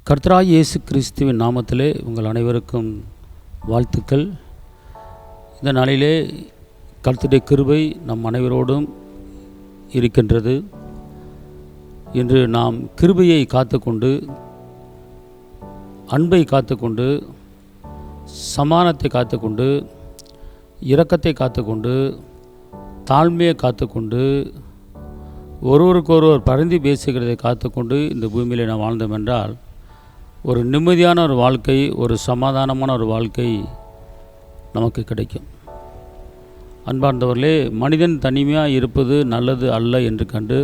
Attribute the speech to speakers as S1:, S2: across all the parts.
S1: கர்த்தராகிய இயேசு கிறிஸ்துவின் நாமத்திலே உங்கள் அனைவருக்கும் வாழ்த்துக்கள். இந்த நாளிலே கர்த்தருடைய கிருபை நம் அனைவரோடும் இருக்கின்றது. இன்று நாம் கிருபையை காத்துக்கொண்டு, அன்பை காத்துக்கொண்டு, சமானத்தை காத்துக்கொண்டு, இரக்கத்தை காத்துக்கொண்டு, தாழ்மையை காத்துக்கொண்டு, ஒருவருக்கொருவர் பரிந்து பேசுகிறதை காத்துக்கொண்டு இந்த பூமியில் நாம் வாழ்ந்தோம் என்றால் ஒரு நிம்மதியான ஒரு வாழ்க்கை, ஒரு சமாதானமான ஒரு வாழ்க்கை நமக்கு கிடைக்கும். அன்பார்ந்தவர்களே, மனிதன் தனிமையாக இருப்பது நல்லது அல்ல என்று கண்டு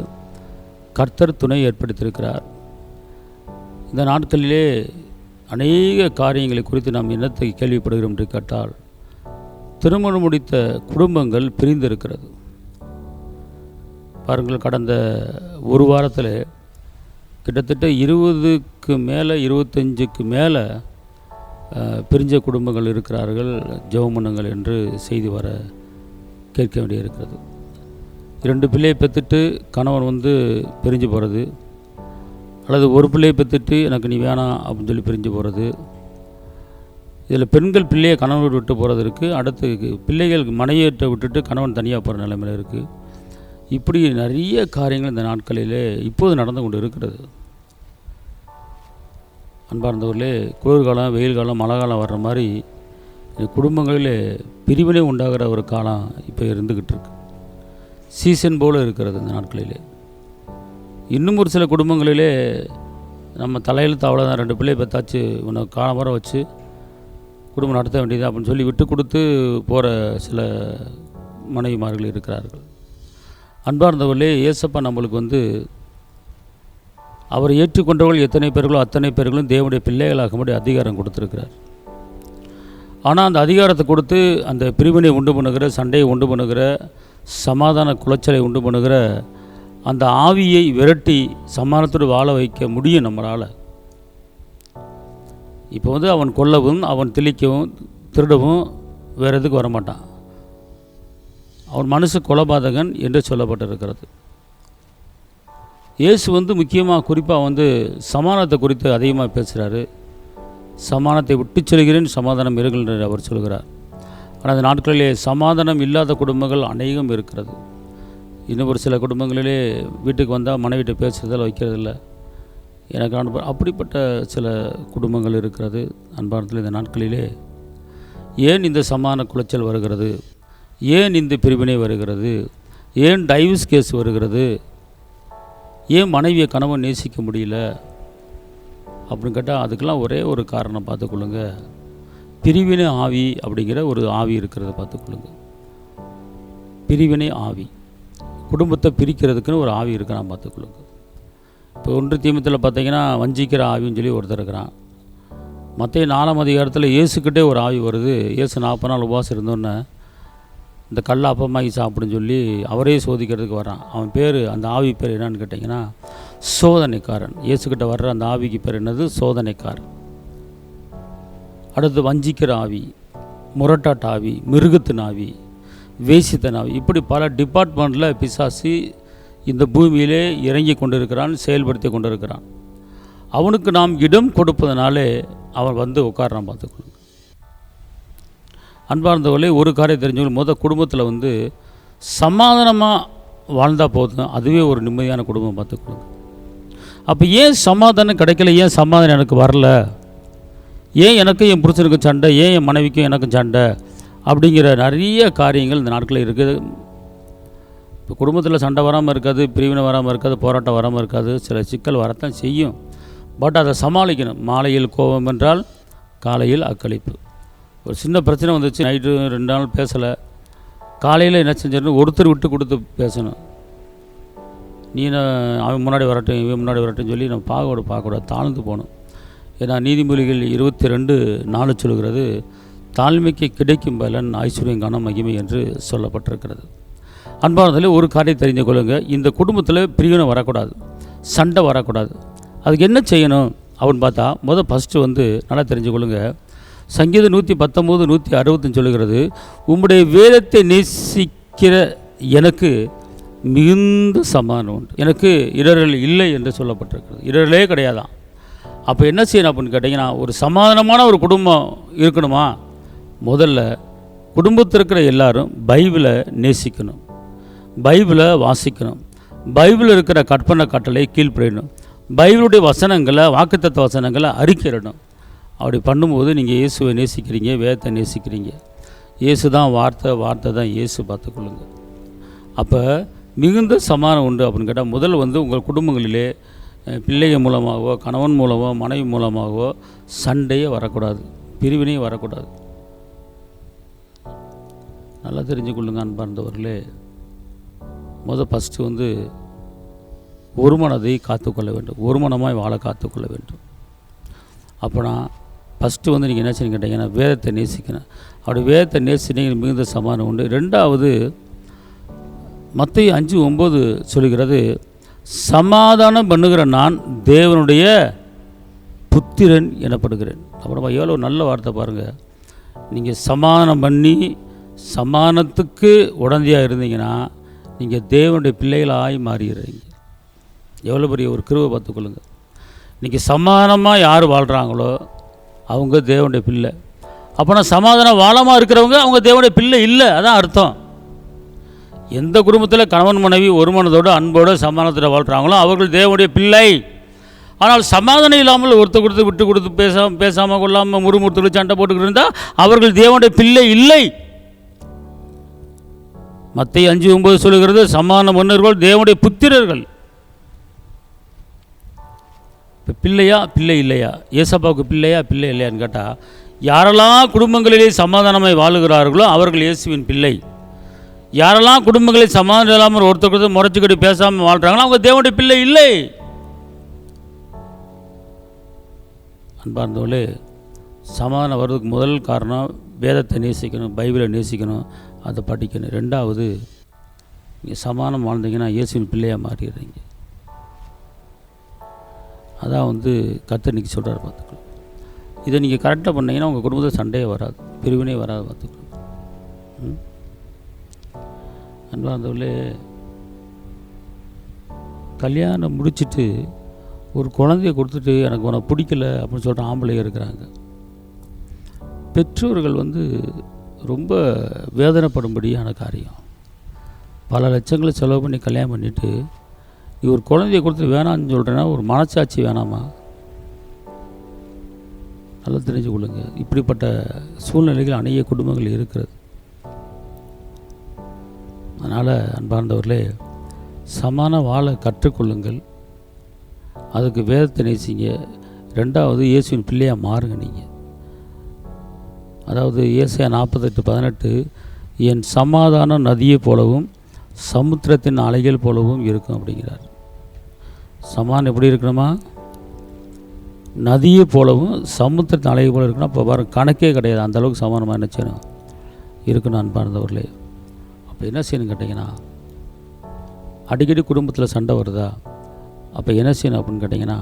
S1: கர்த்தர் துணை ஏற்படுத்தியிருக்கிறார். இந்த நாட்களிலே அநேக காரியங்களை குறித்து நாம் என்னத்தை கேள்விப்படுகிறோம் என்று கேட்டால், திருமணம் முடித்த குடும்பங்கள் பிரிந்திருக்கிறது. பாருங்கள், கடந்த ஒரு வாரத்தில் கிட்டத்தட்ட 20க்கு மேலே 25க்கு மேலே பிரிஞ்ச குடும்பங்கள் இருக்கிறார்கள். ஜெபமனுங்கள் என்று செய்தி வர கேட்க வேண்டியிருக்கிறது. 2 பிள்ளையை பெற்றுட்டு கணவன் பிரிஞ்சு போகிறது, அல்லது ஒரு பிள்ளையை பெற்றுட்டு எனக்கு நீ வேணாம் அப்படின்னு சொல்லி பிரிஞ்சு போகிறது. இதில் பெண்கள் பிள்ளையை கணவன் விட்டு போகிறது இருக்குது. அடுத்து பிள்ளைகள் மனைவியை விட்டுட்டு கணவன் தனியாக போகிற நிலைமையில் இருக்குது. இப்படி நிறைய காரியங்கள் இந்த நாட்களிலே இப்போது நடந்து கொண்டு இருக்கிறது. அன்பார்ந்தவர்களே, குளிர்காலம், வெயில் காலம், மழை காலம் வர்ற மாதிரி குடும்பங்களிலே பிரிவினை உண்டாகிற ஒரு காலம் இப்போ இருந்துக்கிட்டு இருக்கு. சீசன் போல் இருக்கிறது இந்த நாட்களிலே. இன்னும் ஒரு சில குடும்பங்களிலே நம்ம தலையெழுத்து அவ்வளோதான், 2 பிள்ளையை பெற்றாச்சு, உனக்கு காலம் வர வச்சு குடும்பம் நடத்த வேண்டியது அப்படின்னு சொல்லி விட்டு கொடுத்து போகிற சில மனைவிமார்கள் இருக்கிறார்கள். அன்பார்ந்தவர்களே, இயேசப்பா நம்மளுக்கு அவர் ஏற்றுக்கொண்டவர்கள் எத்தனை பேர்களோ அத்தனை பேர்களும் தேவனுடைய பிள்ளைகளாகும்படி அதிகாரம் கொடுத்துருக்கிறார். ஆனால் அந்த அதிகாரத்தை கொடுத்து அந்த பிரிவினை உண்டு பண்ணுகிற, சண்டையை உண்டு பண்ணுகிற, சமாதான குலைச்சலை உண்டு பண்ணுகிற அந்த ஆவியை விரட்டி சமாதானத்தோடு வாழ வைக்க முடியும் நம்மளால். இப்போ அவன் கொல்லவும், அவன் திளிக்கவும், திருடவும் வேறு எதுக்கு வரமாட்டான். அவன் மனுஷ கொலைபாதகன் என்று சொல்லப்பட்டிருக்கிறது. இயேசு முக்கியமாக குறிப்பாக சமாதானத்தை குறித்து அதிகமாக பேசுகிறாரு. சமாதானத்தை விட்டு செல்கிறேன், சமாதானம் இருங்கள் அவர் சொல்கிறார். ஆனால் அந்த நாட்களிலே சமாதானம் இல்லாத குடும்பங்கள் அநேகம் இருக்கிறது. இன்னும் ஒரு சில குடும்பங்களிலே வீட்டுக்கு வந்தால் மனைவிட்ட பேசுகிறதில் வைக்கிறதில்ல. எனக்கு அப்படிப்பட்ட சில குடும்பங்கள் இருக்கிறது. அன்பார்ந்தவர்களே, இந்த நாட்களிலே ஏன் இந்த சமாதான குலைச்சல் வருகிறது, ஏன் இந்த பிரிவினை வருகிறது, ஏன் டைவர்ஸ் கேஸ் வருகிறது, ஏன் மனைவியை கணவன் நேசிக்க முடியல அப்படின்னு கேட்டால் அதுக்கெல்லாம் ஒரே ஒரு காரணம் பார்த்துக்கொள்ளுங்க. பிரிவினை ஆவி அப்படிங்கிற ஒரு ஆவி இருக்கிறத பார்த்துக்கொள்ளுங்க. பிரிவினை ஆவி, குடும்பத்தை பிரிக்கிறதுக்குன்னு ஒரு ஆவி இருக்கிறான் பார்த்துக்கொள்ளுங்க. இப்போ 1 தீமோத்தேயுவில் பார்த்தீங்கன்னா வஞ்சிக்கிற ஆவின்னு சொல்லி ஒருத்தர் இருக்கிறான். மத்தேயு 4ஆம் அதிகாரத்தில் இயேசுக்கிட்டே ஒரு ஆவி வருது. இயேசு 40 நாள் உபவாசம் இருந்தோன்னே இந்த கல்லை அப்பமாகி சாப்பிடுன்னு சொல்லி அவரே சோதிக்கிறதுக்கு வரான். அவன் பேர், அந்த ஆவி பேர் என்னன்னு கேட்டிங்கன்னா சோதனைக்காரன். இயேசுக்கிட்ட வர்ற அந்த ஆவிக்கு பேர் என்னது? சோதனைக்காரன். அடுத்து வஞ்சிக்கிற ஆவி, முரட்டாட்ட ஆவி, மிருகத்தின் ஆவி, வேசித்தன் ஆவி, இப்படி பல டிபார்ட்மெண்ட்டில் பிசாசு இந்த பூமியிலே இறங்கி கொண்டிருக்கிறான், செயல்படுத்தி கொண்டிருக்கிறான். அவனுக்கு நாம் இடம் கொடுப்பதனாலே அவன் உட்காரான் பார்த்துக்கணும். அன்பார்ந்தவர்களே, ஒரு காரியம் தெரிஞ்சவங்க குடும்பத்தில் சமாதானமாக வாழ்ந்தால் போதும், அதுவே ஒரு நிம்மதியான குடும்பம் பார்த்துக்கணும். அப்போ ஏன் சமாதானம் கிடைக்கல, ஏன் சமாதானம் எனக்கு வரல, ஏன் எனக்கும் என் புருஷனுக்கும் சண்டை, ஏன் என் மனைவிக்கும் எனக்கும் சண்டை அப்படிங்கிற நிறைய காரியங்கள் இந்த நாட்களில் இருக்குது. இப்போ குடும்பத்தில் சண்டை வராமல் இருக்காது, பிரிவினை வராமல் இருக்காது, போராட்டம் வராமல் இருக்காது, சில சிக்கல் வரத்தான் செய்யும். பட் அதை சமாளிக்கணும். மாலையில் கோபம் என்றால் காலையில் அக்களிப்பு. ஒரு சின்ன பிரச்சனை வந்துச்சு, நைட்டு 2 நாள் பேசலை, காலையில் என்ன செஞ்சிடணும், ஒருத்தர் விட்டு கொடுத்து பேசணும். நீ அவன் முன்னாடி வரட்டும், இவன் முன்னாடி வரட்டும் சொல்லி நம்ம பார்க்கக்கூடாது, தாழ்ந்து போகணும். ஏன்னா நீதிமொழிகள் 22:4 சொல்கிறது, தாழ்மைக்கு கிடைக்கும் பலன் ஐஸ்வர்யம் கனம் மகிமை என்று சொல்லப்பட்டிருக்கிறது. அன்பானதில் ஒரு காரியம் தெரிந்து கொள்ளுங்கள், இந்த குடும்பத்தில் பிரிவினை வரக்கூடாது, சண்டை வரக்கூடாது. அதுக்கு என்ன செய்யணும் அப்படின்னு பார்த்தா ஃபஸ்ட்டு நல்லா தெரிஞ்சு கொள்ளுங்கள். சங்கீதம் 119, 160 சொல்லுகிறது, உம்முடைய வேதத்தை நேசிக்கிற எனக்கு மிகுந்த சமாதானம் உண்டு, எனக்கு இடர்கள் இல்லை என்று சொல்லப்பட்டிருக்கிறது. இடர்களே கிடையாதான். அப்போ என்ன செய்யணும் அப்படின்னு கேட்டிங்கன்னா, ஒரு சமாதானமான ஒரு குடும்பம் இருக்கணுமா, முதல்ல குடும்பத்தில் இருக்கிற எல்லாரும் பைபிளை நேசிக்கணும், பைபிளை வாசிக்கணும், பைபிளில் இருக்கிற கற்பனை கட்டளை கீழ்ப்படியணும், பைபிளுடைய வசனங்களை, வாக்குத்தத்த வசனங்களை அறிக்கையிடணும். அப்படி பண்ணும்போது நீங்கள் இயேசுவை நேசிக்கிறீங்க, வேதத்தை நேசிக்கிறீங்க. இயேசு தான் வார்த்தை, வார்த்தை தான் இயேசு, பார்த்துக்கொள்ளுங்க. அப்போ மிகுந்த சமாதானம் உண்டு அப்படின்னு கேட்டால், முதல் உங்கள் குடும்பங்களிலே பிள்ளைகள் மூலமாகவோ, கணவன் மூலமோ, மனைவி மூலமாகவோ சண்டையே வரக்கூடாது, பிரிவினையும் வரக்கூடாது. நல்லா தெரிஞ்சுக்கொள்ளுங்க அன்பார்ந்தவர்களே. ஃபஸ்ட்டு ஒரு மனதை காத்துக்கொள்ள வேண்டும், ஒரு மனமாய் வாழ காத்துக்கொள்ள வேண்டும். அப்போனா ஃபஸ்ட்டு நீங்கள் என்ன செய்யணும் கேட்டிங்கன்னா, வேதத்தை நேசிக்கணும். அப்படி வேதத்தை நேசினீங்க மிகுந்த சமாதானம் உண்டு. ரெண்டாவது மத்தேயு 5:9 சொல்கிறது, சமாதானம் பண்ணுகிற நான் தேவனுடைய புத்திரன் எனப்படுகிறேன். அப்புறமா எவ்வளோ நல்ல வார்த்தை பாருங்கள். நீங்கள் சமாதானம் பண்ணி சமாதானத்துக்கு உடந்தையாக இருந்தீங்கன்னா நீங்கள் தேவனுடைய பிள்ளைகளாய் மாறிடுறீங்க. எவ்வளோ பெரிய ஒரு கிருபை பார்த்துக்கொள்ளுங்க. இன்றைக்கி சமாதானமாக யார் வாழ்கிறாங்களோ அவங்க தேவனுடைய பிள்ளை. அப்போனா சமாதானம் வாழமாக இருக்கிறவங்க அவங்க தேவனுடைய பிள்ளை இல்லை, அதான் அர்த்தம். எந்த குடும்பத்தில் கணவன் மனைவி ஒரு மனதோடு அன்போடு சமாதானத்தில் வாழ்கிறாங்களோ அவர்கள் தேவனுடைய பிள்ளை. ஆனால் சமாதானம் இல்லாமல் ஒருத்தர் கொடுத்து விட்டு கொடுத்து பேசாமல் கொள்ளாமல் முறுமுறுத்து சண்டை போட்டுக்கிட்டு இருந்தால் அவர்கள் தேவனுடைய பிள்ளை இல்லை. மத்தேயு 5:9 சொல்லுகிறது, சமாதானம் பண்ணுகிறவர்கள் தேவனுடைய புத்திரர்கள். இப்போ பிள்ளையா பிள்ளை இல்லையா, ஏசப்பாவுக்கு பிள்ளையா பிள்ளை இல்லையான்னு கேட்டால், யாரெல்லாம் குடும்பங்களிலே சமாதானமாய் வாழுகிறார்களோ அவர்கள் இயேசுவின் பிள்ளை. யாரெல்லாம் குடும்பங்களில் சமாதானம் இல்லாமல் ஒருத்தர் முறைச்சிக்கிட்டு பேசாமல் வாழ்கிறாங்களோ அவங்க தேவனுடைய பிள்ளை இல்லை. அன்பார்ந்தவர்களே, சமாதானம் வர்றதுக்கு முதல் காரணம் வேதத்தை நேசிக்கணும், பைபிளை நேசிக்கணும், அதை படிக்கணும். ரெண்டாவது, நீங்கள் சமாதானம் வாழ்ந்தீங்கன்னா இயேசுவின் பிள்ளையாக மாறிடுறீங்க. அதான் கர்த்தர் இன்னைக்கு சொல்கிறார், பார்த்துக்கலாம். இதை நீங்கள் கரெக்டாக பண்ணிங்கன்னா உங்கள் குடும்பத்தில் சண்டையே வராது, பிரிவினே வராது, பார்த்துக்கலாம். அன்பார்ந்தவர்களே, கல்யாணம் முடிச்சுட்டு ஒரு குழந்தைய கொடுத்துட்டு எனக்கு உனக்கு பிடிக்கல அப்படின்னு சொல்கிற ஆம்பளைங்க இருக்கிறாங்க. பெற்றோர்கள் ரொம்ப வேதனைப்படும்படியான காரியம். பல லட்சங்களை செலவு பண்ணி கல்யாணம் பண்ணிவிட்டு ஒரு குழந்தைய கொடுத்து வேணான்னு சொல்கிறேன்னா ஒரு மனசாட்சி வேணாமா? நல்லா தெரிஞ்சு கொள்ளுங்க. இப்படிப்பட்ட சூழ்நிலைகள் அநேக குடும்பங்கள் இருக்கிறது. அதனால் அன்பார்ந்தவர்களே, சமான வாழ கற்றுக்கொள்ளுங்கள், அதுக்கு வேதத்தை நேசிங்க. ரெண்டாவது, இயேசுவின் பிள்ளையாக மாறுங்க. நீங்கள் அதாவது ஏசாயா 48:18, என் சமாதானம் நதியை போலவும் சமுத்திரத்தின் அலைகள் போலவும் இருக்கும் அப்படிங்கிறார். சமாதானம் எப்படி இருக்கணுமா? நதியை போலவும் சமுத்திரத்தின் அலையை போல இருக்கணும். அப்போ பாருங்க, கணக்கே கிடையாது, அந்தளவுக்கு சமாதானமாக என்ன செய்யணும் இருக்கணும் அன்பார்ந்தவர்களே. அப்போ என்ன செய்யணும் கேட்டிங்கன்னா, அடிக்கடி குடும்பத்தில் சண்டை வருதா, அப்போ என்ன செய்யணும் அப்படின்னு கேட்டிங்கன்னா,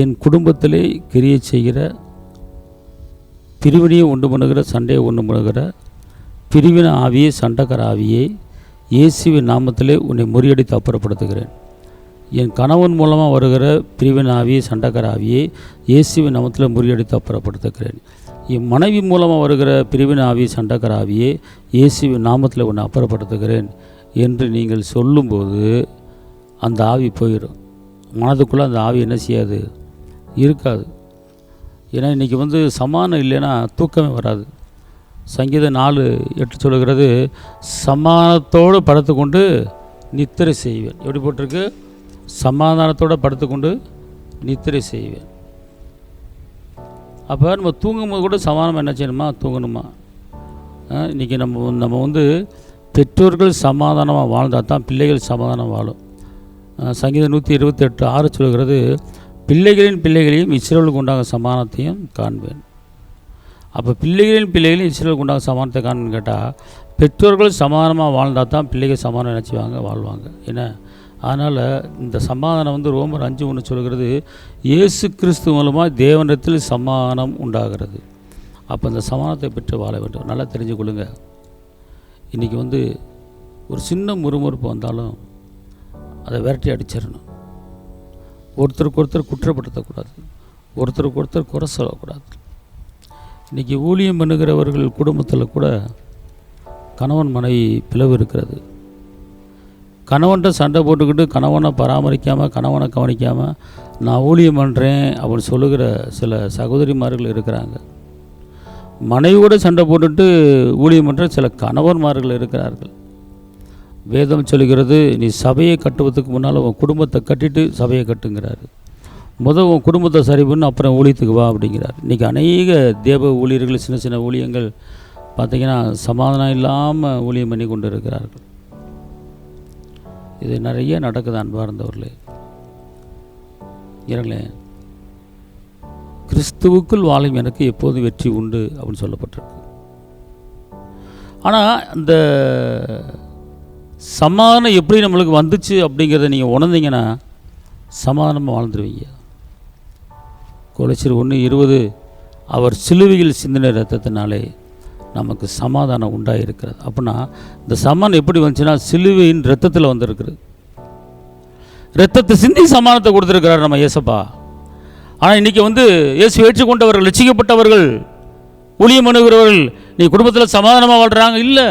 S1: என் குடும்பத்திலே கிரியை செய்கிற, பிரிவினையை உண்டு பண்ணுகிற, சண்டையை உண்டு பண்ணுகிற பிரிவின ஆவியை, சண்டைக்கார ஆவியை இயேசுவின் நாமத்திலே உன்னை முறியடித்து அப்புறப்படுத்துகிறேன். என் கணவன் மூலமாக வருகிற பிரிவின ஆவியை, சண்டைக்கார ஆவியை இயேசுவின் நாமத்தில் முறியடித்து அப்புறப்படுத்துகிறேன். என் மனைவி மூலமாக வருகிற பிரிவின ஆவியை, சண்டைக்கார ஆவியை இயேசுவின் நாமத்தில் உன்னை அப்புறப்படுத்துகிறேன் என்று நீங்கள் சொல்லும்போது அந்த ஆவி போயிடும். மனதுக்குள்ளே அந்த ஆவி என்ன செய்யாது, இருக்காது. ஏன்னா இன்றைக்கி சமாதானம் இல்லைன்னா தூக்கமே வராது. சங்கீதம் 4:8 சொல்லுகிறது, சமாதானத்தோடு படுத்துக்கொண்டு நித்திரை செய்வேன். எப்படி போட்டிருக்கு? சமாதானத்தோடு படுத்துக்கொண்டு நித்திரை செய்வேன். அப்போ நம்ம தூங்கும்போது கூட சமாதானம் என்ன செய்யணுமா, தூங்கணுமா? இன்றைக்கி நம்ம பெற்றோர்கள் சமாதானமாக வாழ்ந்தால் தான் பிள்ளைகள் சமாதானம் வாழும். சங்கீதம் 128:6 சொல்கிறது, பிள்ளைகளின் பிள்ளைகளையும் இஸ்ரவேலுக்கு உண்டாக சமாதானத்தையும் காண்பேன். அப்போ பிள்ளைகளின் இஸ்ரவேலுக்கு உண்டாக சமாதானத்தை காண்பேன்னு கேட்டால், பெற்றோர்கள் சமாதானமாக வாழ்ந்தால் தான் பிள்ளைகள் சமாதானம் நினச்சிவாங்க, வாழ்வாங்க. என்ன? அதனால் இந்த சமாதானம் ரோமர் 5:1 சொல்கிறது, இயேசு கிறிஸ்து மூலமாக தேவனிடத்தில் சமாதானம் உண்டாகிறது. அப்போ இந்த சமாதானத்தை பெற்று வாழ வேண்டும். நல்லா தெரிஞ்சு கொள்ளுங்க. இன்றைக்கி ஒரு சின்ன முறுமுறுப்பு வந்தாலும் அதை விரட்டி அடிச்சிடணும். ஒருத்தருக்கு ஒருத்தர் குற்றப்படுத்தக்கூடாது. ஒருத்தருக்கு ஒருத்தர் குறை சொல்லக்கூடாது. இன்றைக்கி ஊழியம் பண்ணுகிறவர்கள் குடும்பத்தில் கூட கணவன் மனைவி பிளவு இருக்கிறது. கணவன்கிட்ட சண்டை போட்டுக்கிட்டு கணவனை பராமரிக்காமல் கணவனை கவனிக்காமல் நான் ஊழியம் பண்ணுறேன் அப்படின்னு சொல்லுகிற சில சகோதரிமார்கள் இருக்கிறாங்க. மனைவியோட சண்டை போட்டுட்டு ஊழியம் பண்ணுற சில கணவன்மார்கள் இருக்கிறார்கள். வேதம் சொல்லுகிறது, நீ சபையை கட்டுவதுக்கு முன்னால் உன் குடும்பத்தை கட்டிட்டு சபையை கட்டுங்கிறாரு. முதல் உன் குடும்பத்தை சரி பண்ணு, அப்புறம் ஊழியத்துக்கு வா அப்படிங்கிறார். இன்றைக்கி அநேக தேவ ஊழியர்கள் சின்ன சின்ன ஊழியங்கள் பார்த்திங்கன்னா சமாதானம் இல்லாமல் ஊழியம் பண்ணி கொண்டு இருக்கிறார்கள். இது நிறைய நடக்குது அன்பார்ந்தவர்களே. ஏங்களே, கிறிஸ்துவுக்குள் வாழும் எனக்கு எப்போதும் வெற்றி உண்டு அப்படின்னு சொல்லப்பட்டிருக்கு. ஆனால் இந்த சமாதானம் எப்படி நம்மளுக்கு வந்துச்சு அப்படிங்கிறத நீங்கள் உணர்ந்தீங்கன்னா சமாதானமாக வாழ்ந்துருவீங்க. கொலைச்சர் 1:20 அவர் சிலுவையில் சிந்தின இரத்தத்தினாலே நமக்கு சமாதானம் உண்டாயிருக்கிறது. அப்படின்னா இந்த சமாதானம் எப்படி வந்துச்சுன்னா சிலுவையின் இரத்தத்தில் வந்திருக்கிறது. இரத்தத்தை சிந்தி சமாதானத்தை கொடுத்துருக்கிறார் நம்ம இயேசப்பா. ஆனால் இன்றைக்கி இயேசு ஏற்றுக்கொண்டவர்கள், ரட்சிக்கப்பட்டவர்கள், ஊழியம் பண்ணுகிறவர்கள் நீ குடும்பத்தில் சமாதானமாக வாழ்கிறாங்க இல்லை.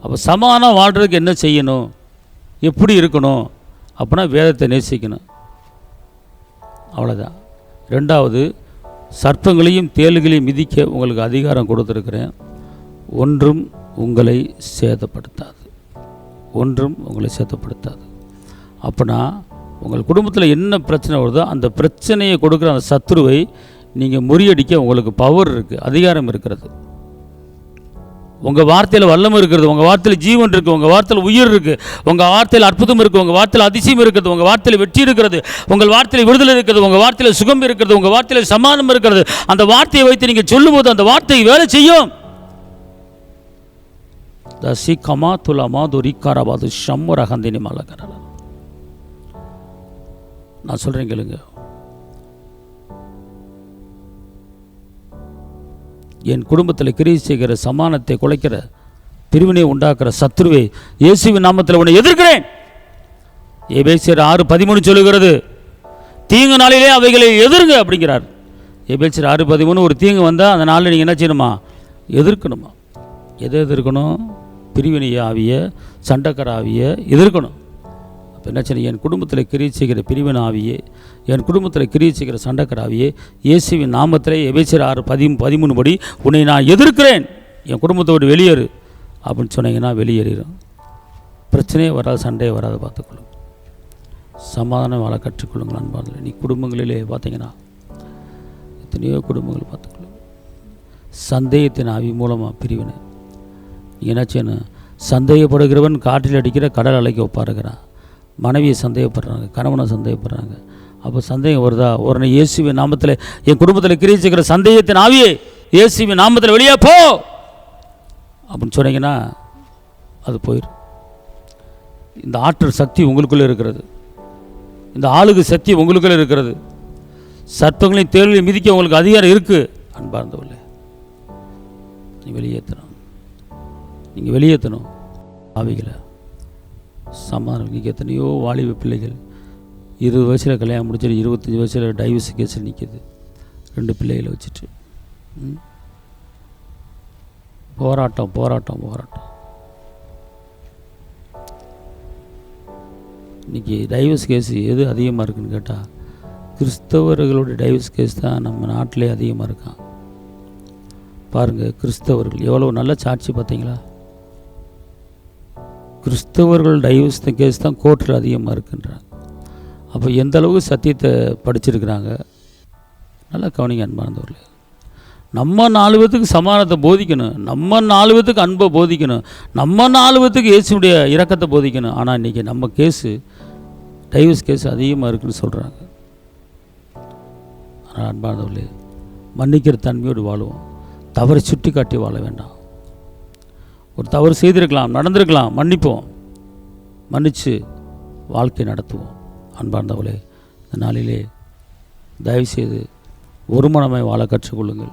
S1: அப்போ சமாதானம் வாழ்கிறதுக்கு என்ன செய்யணும், எப்படி இருக்கணும் அப்படின்னா வேதத்தை நேசிக்கணும், அவ்வளோதான். ரெண்டாவது, சர்ப்பங்களையும் தேள்களையும் மிதிக்க உங்களுக்கு அதிகாரம் கொடுத்துருக்கிறேன், ஒன்றும் உங்களை சேதப்படுத்தாது, ஒன்றும் உங்களை சேதப்படுத்தாது. அப்படின்னா உங்கள் குடும்பத்தில் என்ன பிரச்சனை வருதோ அந்த பிரச்சனையை கொடுக்குற அந்த சத்துருவை நீங்கள் முறியடிக்க உங்களுக்கு பவர் இருக்குது, அதிகாரம் இருக்கிறது. உங்கள் வார்த்தையில் வல்லமை இருக்கிறது, உங்கள் வார்த்தையில் ஜீவன் இருக்குது, உங்கள் வார்த்தையில் உயிர் இருக்குது, உங்கள் வார்த்தையில் அற்புதம் இருக்குது, உங்கள் வார்த்தையில் அதிசயம் இருக்கிறது, உங்கள் வார்த்தையில் வெற்றி இருக்கிறது, உங்கள் வார்த்தையில் விடுதலை இருக்கிறது, உங்கள் வார்த்தையில் சுகம் இருக்கிறது, உங்கள் வார்த்தையில் சமாதானம் இருக்கிறது. அந்த வார்த்தையை வைத்து நீங்கள் சொல்லும்போது அந்த வார்த்தை வேலை செய்யும். தசிகமா துலமா துரிக்காராபாது ஷம்முரகந்தினி மலகரல. நான் சொல்கிறேன் கேளுங்க. என் குடும்பத்தில் கிரியை செய்கிற, சமானத்தை குலைக்கிற, பிரிவினை உண்டாக்குற சத்துருவை இயேசுவின் நாமத்தில் உன்னை எதிர்க்கிறேன். எபேசியர் 6:13 சொல்லுகிறது, தீங்கு நாளிலே அவைகளை எதிர்ங்க அப்படிங்கிறார். எபேசியர் 6:13 ஒரு தீங்கு வந்தால் அந்த நாளில் நீங்கள் என்ன செய்யணுமா, எதிர்க்கணுமா. எதை எதிர்க்கணும்? பிரிவினை ஆவிய, சண்டைக்கார ஆவிய எதிர்க்கணும். அப்போ என்ன செய்யணும்? என் குடும்பத்தில் கிரியை செய்கிற பிரிவினை ஆவியே, என் குடும்பத்தில் கிரியை செய்கிற சண்டைக்கார ஆவியே, இயேசுவின் நாமத்திலே எபேசியர் 6:13 படி உன்னை நான் எதிர்க்கிறேன், என் குடும்பத்தோடு வெளியேறு அப்படின்னு சொன்னீங்கன்னா வெளியேறிடும். பிரச்சனையே வராது, சண்டையே வராது. பார்த்துக்கொள்ளும், சமாதானம் வாழ கற்றுக்கொள்ளுங்கள் அன்பார்ந்தவர்களே. நீ குடும்பங்களிலே பார்த்தீங்கன்னா எத்தனையோ குடும்பங்கள் பார்த்துக்கொள்ளும் சந்தேகத்தின் ஆவி மூலமாக பிரிவினை. என்ன செய்யணும்? சந்தேகப்படுகிறவன் காற்றில் அடிக்கிற கடல் அலைக்கு ஒப்பாருக்கிறான். மனைவியை சந்தேகப்படுறாங்க, கணவனை சந்தேகப்படுறாங்க. அப்போ சந்தேகம் வருதா? உடனே இயேசுவின் நாமத்தில் என் குடும்பத்தில் கிரியை செய்கிற சந்தேகத்தின் ஆவியே இயேசுவின் நாமத்தில் வெளியே போ அப்படின்னு சொன்னீங்கன்னா அது போயிடும். இந்த ஆற்றல் சக்தி உங்களுக்குள்ளே இருக்கிறது, இந்த ஆளுக்கு சக்தி உங்களுக்குள்ளே இருக்கிறது. சர்ப்பங்களையும் தேள்களையும் மிதிக்க உங்களுக்கு அதிகாரம் இருக்குது. அன்பார்ந்தவர்களே, நீங்கள் வெளியேற்றணும், நீங்கள் வெளியேற்றணும் ஆவிகளை. சமாதானம். இன்றைக்கி எத்தனையோ வாலிப பிள்ளைகள் 20 வயசில் கல்யாணம் முடிச்சுட்டு 25 வயசில் டைவர்ஸ் கேஸில் நிற்கிது, 2 பிள்ளைகளை வச்சுட்டு. போராட்டம் போராட்டம் போராட்டம். இன்றைக்கி டைவர்ஸ் கேஸ் எது அதிகமாக இருக்குதுன்னு கேட்டால் கிறிஸ்தவர்களுடைய டைவர்ஸ் கேஸ் தான் நம்ம நாட்டிலே அதிகமாக இருக்கான். பாருங்கள், கிறிஸ்தவர்கள் எவ்வளோ நல்ல சாட்சி பார்த்தீங்களா? கிறிஸ்தவர்கள் டைவர்ஸ் கேஸ் தான் கோர்ட்டில் அதிகமாக இருக்குன்றாங்க. அப்போ எந்த அளவுக்கு சத்தியத்தை படிச்சிருக்கிறாங்க நல்லா கவனிங்க அன்பார்ந்தவர்களே. நம்ம 4 பேத்துக்கு சமாதானத்தை போதிக்கணும், நம்ம 4 பேத்துக்கு அன்பை போதிக்கணும், நம்ம 4 பேத்துக்கு இயேசுடைய இரக்கத்தை போதிக்கணும். ஆனால் இன்றைக்கி நம்ம கேஸு டைவர்ஸ் கேஸ் அதிகமாக இருக்குன்னு சொல்கிறாங்க. ஆனால் அன்பார்ந்தவர்களே, மன்னிக்கிற தன்மையோடு வாழுவோம், தவறை சுட்டி காட்டி வாழ வேண்டாம். ஒரு தவறு செய்திருக்கலாம், நடந்திருக்கலாம், மன்னிப்போம், மன்னித்து வாழ்க்கை நடத்துவோம். அன்பார்ந்தவர்களே, இந்த நாளிலே தயவுசெய்து ஒரு மனமாய் வாழ கற்றுக்கொள்ளுங்கள்.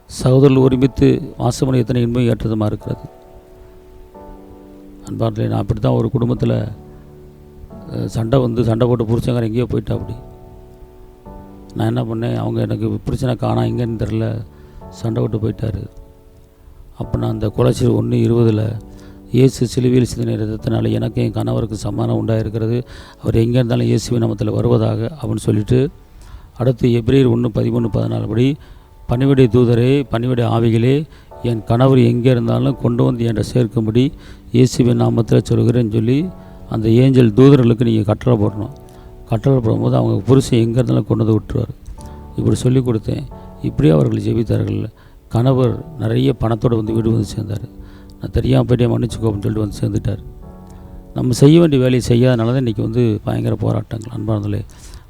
S1: சகோதரர்கள் ஒருமித்து வாசமனை எத்தனை இன்மை ஏற்றதமாக இருக்கிறது. அன்பார்ந்தவர்களே, நான் அப்படி தான் ஒரு குடும்பத்தில் சண்டை போட்டு புரிச்சங்கார எங்கேயோ போயிட்டா. அப்படி நான் என்ன பண்ணேன், அவங்க எனக்கு பிரச்சனை காணா எங்கேன்னு தெரில, சண்டை விட்டு போயிட்டார். அப்போ நான் அந்த கொலைச்சல் 1:20 இயேசு சிலுவையில் சிந்தின இரத்தத்தினால எனக்கு என் கணவருக்கு சமாதானம் உண்டாயிருக்கிறது, அவர் எங்கே இருந்தாலும் இயேசுவின் நாமத்தில் வருவதாக அப்படின்னு சொல்லிவிட்டு, அடுத்து எபிரேயர் 1:13-14 படி, பணிவிடை தூதரே, பணிவிடை ஆவிகளே, என் கணவர் எங்கே இருந்தாலும் கொண்டு வந்து என்கிட்ட சேர்க்கும்படி இயேசுவின் நாமத்தில் சொல்கிறேன்னு சொல்லி அந்த ஏஞ்சல் தூதர்களுக்கு நீங்கள் கட்டளை போடணும். கட்டளை போடும்போது அவங்க புருஷன் எங்கே இருந்தாலும் கொண்டு வந்து விட்டுருவார். இப்படி சொல்லி கொடுத்தேன். இப்படியே அவர்கள் ஜெபித்தார்கள். கணவர் நிறைய பணத்தோடு வந்து வீடு வந்து சேர்ந்தார். நான் தெரியாமல் போய்ட்டே மன்னிச்சுக்கோன்னு சொல்லிட்டு வந்து சேர்ந்துட்டார். நம்ம செய்ய வேண்டிய வேலையை செய்யாதனால தான் இன்றைக்கி வந்து பயங்கர போராட்டங்கள். அன்பானவர்களே,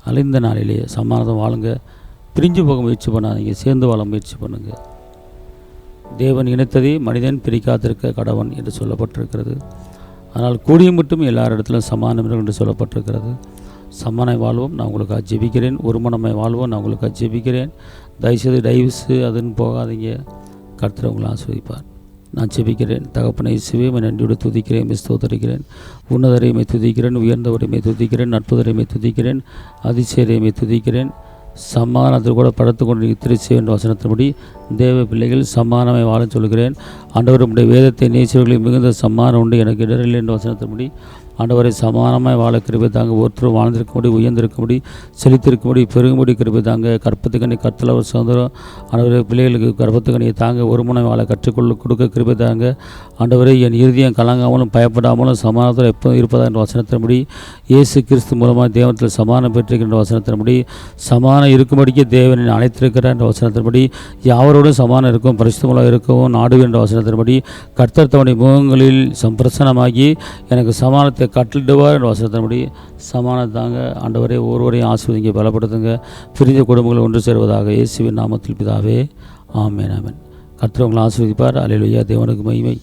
S1: அழிந்த நாளிலேயே சமாதானம் வாழுங்க. பிரிஞ்சு போக முயற்சி பண்ணாதீங்க, சேர்ந்து வாழ முயற்சி பண்ணுங்கள். தேவன் இணைத்ததை மனிதன் பிரிக்காதிருக்க கடவன் என்று சொல்லப்பட்டிருக்கிறது. அதனால் கூடிய மட்டும் எல்லாரிடத்திலும் சமாதானம் என்று சொல்லப்பட்டிருக்கிறது. சமாதானம் வாழ்வோம், நான் உங்களுக்காக ஜெபிக்கிறேன். ஒரு மனமாய் வாழ்வோம், நான் உங்களுக்காக ஜெபிக்கிறேன். தயவுசெய்து டைவர்ஸு அதுன்னு போகாதீங்க. கர்த்தர் உங்களை ஆசீர்வதிப்பார். நான் ஜெபிக்கிறேன். தகப்பனை இயேசுவே, நன்றியோடு துதிக்கிறேன், ஸ்தோத்திரிக்கிறேன். உன்னதரையுமே துதிக்கிறேன், உயர்ந்தவரையுமே துதிக்கிறேன், நட்புதரையுமே துதிக்கிறேன், அதிசயரையுமே துதிக்கிறேன். சமாதானத்தில் கூட படுத்து கொண்டு திருச்சி என்ற வசனத்தின்படி தேவ பிள்ளைகள் சமாதானமை வாழ சொல்கிறேன். ஆண்டவருடைய வேதத்தை நேசியவர்களில் மிகுந்த சமாதானம் உண்டு, எனக்கு இடரில்லை என்ற வசனத்தின்படி ஆண்டவரை சமாதானமாய் வாழ கிருபை தாங்க. ஒருத்தரும் வாழ்ந்திருக்கும்படி, உயர்ந்திருக்கும்படி, செழித்திருக்கும்படி, பெருகும்படி கிருபை தாங்க. கற்பத்துக்கணி கர்த்தர் அவர் சுதந்திரம். ஆண்டவரை பிள்ளைகளுக்கு கற்பத்துக்கணியை தாங்க ஒரு முனை வாழ கற்றுக்கொள்ள கொடுக்க கிருபை தாங்க. ஆண்டவரை என் இறுதியம் கலங்காமலும் பயப்படாமலும் சமாதானத்தில் எப்போதும் இருப்பதா என்ற வசனத்தின்படி, இயேசு கிறிஸ்து மூலமாக தேவத்தில் சமாதானம் பெற்றிருக்கின்ற வசனத்தின்படி, சமாதானம் இருக்கும்படிக்கு தேவனை அழைத்திருக்கிறார் என்ற வசனத்தின்படி, யாவரோடும் சமாதானம் இருக்கும், பரிசுத்தமாக இருக்கவும் நாடு என்ற வசனத்தின்படி, கர்த்தர் தம்முடைய முகங்களில் பிரசன்னமாகி எனக்கு சமாதானத்தை கட்டளிடுவார் என்ற வசனத்தின்படி சமாதானத்தாங்க. ஆண்டவரே, ஒருவரையும் ஆசீர்வதிங்க, பலப்படுத்துங்க. பிரிந்த குடும்பங்கள் ஒன்று சேர்வதாக இயேசுவின் நாமத்தில் பிதாவே, ஆமென் ஆமென். கர்த்தர் உங்களை ஆசீர்வதிப்பார். அல்லேலூயா. தேவனுக்கு மகிமை.